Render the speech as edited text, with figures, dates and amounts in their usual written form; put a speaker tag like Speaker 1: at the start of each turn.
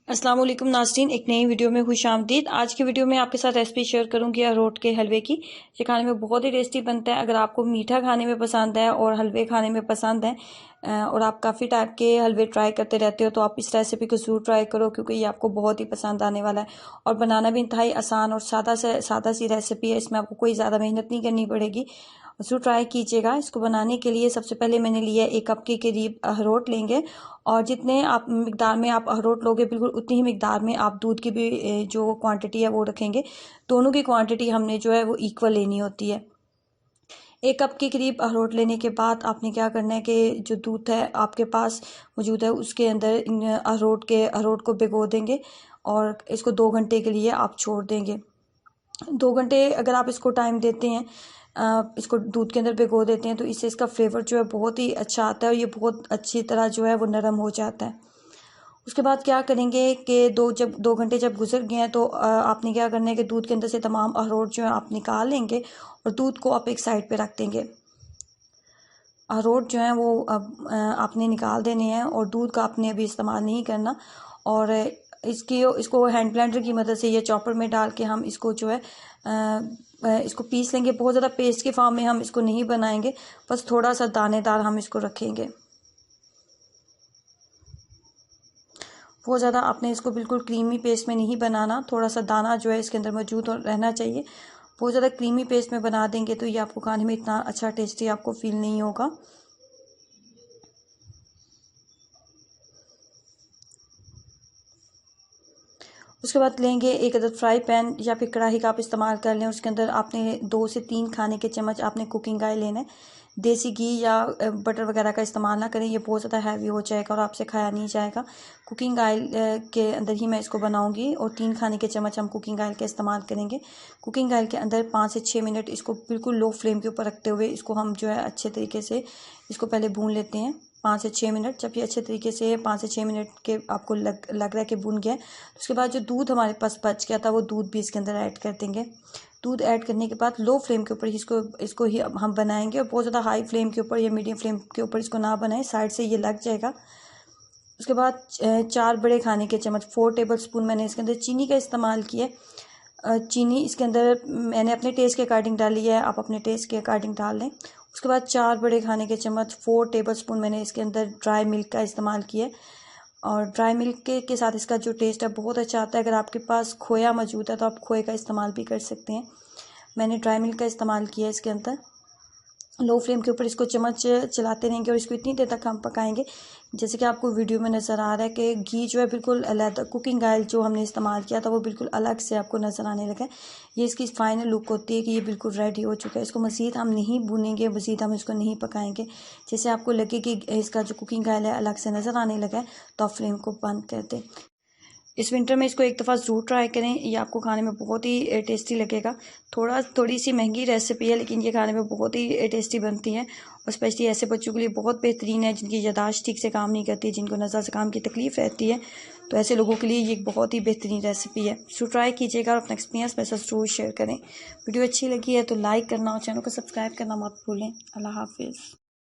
Speaker 1: अस्सलाम वालेकुम नाज़रीन, एक नई वीडियो में खुशामदीद। आज की वीडियो में आपके साथ रेसिपी शेयर करूंगी अखरोट के हलवे की। ये खाने में बहुत ही टेस्टी बनता है। अगर आपको मीठा खाने में पसंद है और हलवे खाने में पसंद है और आप काफ़ी टाइप के हलवे ट्राई करते रहते हो तो आप इस रेसिपी को ज़रूर ट्राई करो, क्योंकि ये आपको बहुत ही पसंद आने वाला है। और बनाना भी इंतहाई आसान और सादा सी रेसिपी है। इसमें आपको कोई ज़्यादा मेहनत नहीं करनी पड़ेगी, ज़रूर ट्राई कीजिएगा। इसको बनाने के लिए सबसे पहले मैंने लिया 1 कप के करीब अखरोट लेंगे, और जितने आप मिकदार में आप अखरोट लोगे बिल्कुल उतनी ही मिकदार में आप दूध की भी जो क्वांटिटी है वो रखेंगे। दोनों की क्वांटिटी हमने जो है वो इक्वल लेनी होती है। 1 कप के करीब अखरोट लेने के बाद आपने क्या करना है कि जो दूध है आपके पास मौजूद है उसके अंदर अखरोट को भिगो देंगे और इसको 2 घंटे के लिए आप छोड़ देंगे। 2 घंटे अगर आप इसको टाइम देते हैं, इसको दूध के अंदर भिगो देते हैं, तो इससे इसका फ्लेवर जो है बहुत ही अच्छा आता है और ये बहुत अच्छी तरह जो है वो नरम हो जाता है। उसके बाद क्या करेंगे कि 2 घंटे जब गुजर गए हैं तो आपने क्या करना है कि दूध के अंदर से तमाम अखरोट जो है आप निकाल लेंगे और दूध को आप एक साइड पे रख देंगे। अखरोट जो है वो अब आपने निकाल देने हैं और दूध का आपने अभी इस्तेमाल नहीं करना। और इसको हैंड ब्लेंडर की मदद से या चॉपर में डाल के हम इसको जो है इसको पीस लेंगे। बहुत ज़्यादा पेस्ट के फॉर्म में हम इसको नहीं बनाएंगे, बस थोड़ा सा दानेदार हम इसको रखेंगे। बहुत ज़्यादा आपने इसको बिल्कुल क्रीमी पेस्ट में नहीं बनाना, थोड़ा सा दाना जो है इसके अंदर मौजूद रहना चाहिए। बहुत ज़्यादा क्रीमी पेस्ट में बना देंगे तो ये आपको खाने में इतना अच्छा टेस्टी आपको फील नहीं होगा। उसके बाद लेंगे 1 अदद फ्राई पैन या फिर कढ़ाई का आप इस्तेमाल कर लें। उसके अंदर आपने 2 से 3 खाने के चम्मच आपने कुकिंग ऑयल लेना है। देसी घी या बटर वगैरह का इस्तेमाल ना करें, ये बहुत ज़्यादा हैवी हो जाएगा और आपसे खाया नहीं जाएगा। कुकिंग ऑयल के अंदर ही मैं इसको बनाऊंगी और 3 खाने के चम्मच हम कुकिंग ऑयल का इस्तेमाल करेंगे। कुकिंग ऑयल के अंदर 5 से 6 मिनट इसको बिल्कुल लो फ्लेम के ऊपर रखते हुए इसको हम जो है अच्छे तरीके से इसको पहले भून लेते हैं। 5 से 6 मिनट, जब ये अच्छे तरीके से 5 से 6 मिनट के आपको लग रहा है कि भून गया है, तो उसके बाद जो दूध हमारे पास बच गया था वो दूध भी इसके अंदर ऐड कर देंगे। दूध ऐड करने के बाद लो फ्लेम के ऊपर इसको ही हम बनाएंगे, और बहुत ज़्यादा हाई फ्लेम के ऊपर या मीडियम फ्लेम के ऊपर इसको ना बनाएं, साइड से ये लग जाएगा। उसके बाद 4 बड़े खाने के चम्मच 4 टेबल स्पून मैंने इसके अंदर चीनी का इस्तेमाल किया। चीनी इसके अंदर मैंने अपने टेस्ट के अकॉर्डिंग डाली है, आप अपने टेस्ट के अकॉर्डिंग डाल लें। उसके बाद 4 बड़े खाने के चम्मच 4 टेबल स्पून मैंने इसके अंदर ड्राई मिल्क का इस्तेमाल किया। और ड्राई मिल्क के साथ इसका जो टेस्ट है बहुत अच्छा आता है। अगर आपके पास खोया मौजूद है तो आप खोए का इस्तेमाल भी कर सकते हैं। मैंने ड्राई मिल्क का इस्तेमाल किया इसके अंदर। लो फ्लेम के ऊपर इसको चम्मच चलाते रहेंगे और इसको इतनी देर तक हम पकाएंगे जैसे कि आपको वीडियो में नज़र आ रहा है कि घी जो है बिल्कुल अलग, कुकिंग ऑयल जो हमने इस्तेमाल किया था वो बिल्कुल अलग से आपको नज़र आने लगा है। ये इसकी फाइनल लुक होती है कि ये बिल्कुल रेडी हो चुका है। इसको मज़ीद हम नहीं भूनेंगे, मज़ीद हम इसको नहीं पकाएंगे। जैसे आपको लगे कि इसका जो कुकिंग ऑयल है अलग से नज़र आने लगा है तो आप फ्लेम को बंद कर दें। इस विंटर में इसको एक दफ़ा ज़रूर ट्राई करें, ये आपको खाने में बहुत ही टेस्टी लगेगा। थोड़ी सी महंगी रेसिपी है लेकिन ये खाने में बहुत ही टेस्टी बनती है, और स्पेशली ऐसे बच्चों के लिए बहुत बेहतरीन है जिनकी यादाश्त ठीक से काम नहीं करती, जिनको नज़र से काम की तकलीफ़ रहती है, तो ऐसे लोगों के लिए ये एक बहुत ही बेहतरीन रेसिपी है। सो ट्राई कीजिएगा और अपना एक्सपीरियंस मेरे साथ ज़रूर शेयर करें। वीडियो अच्छी लगी है तो लाइक करना और चैनल को सब्सक्राइब करना मत भूलें। अल्लाह हाफिज़।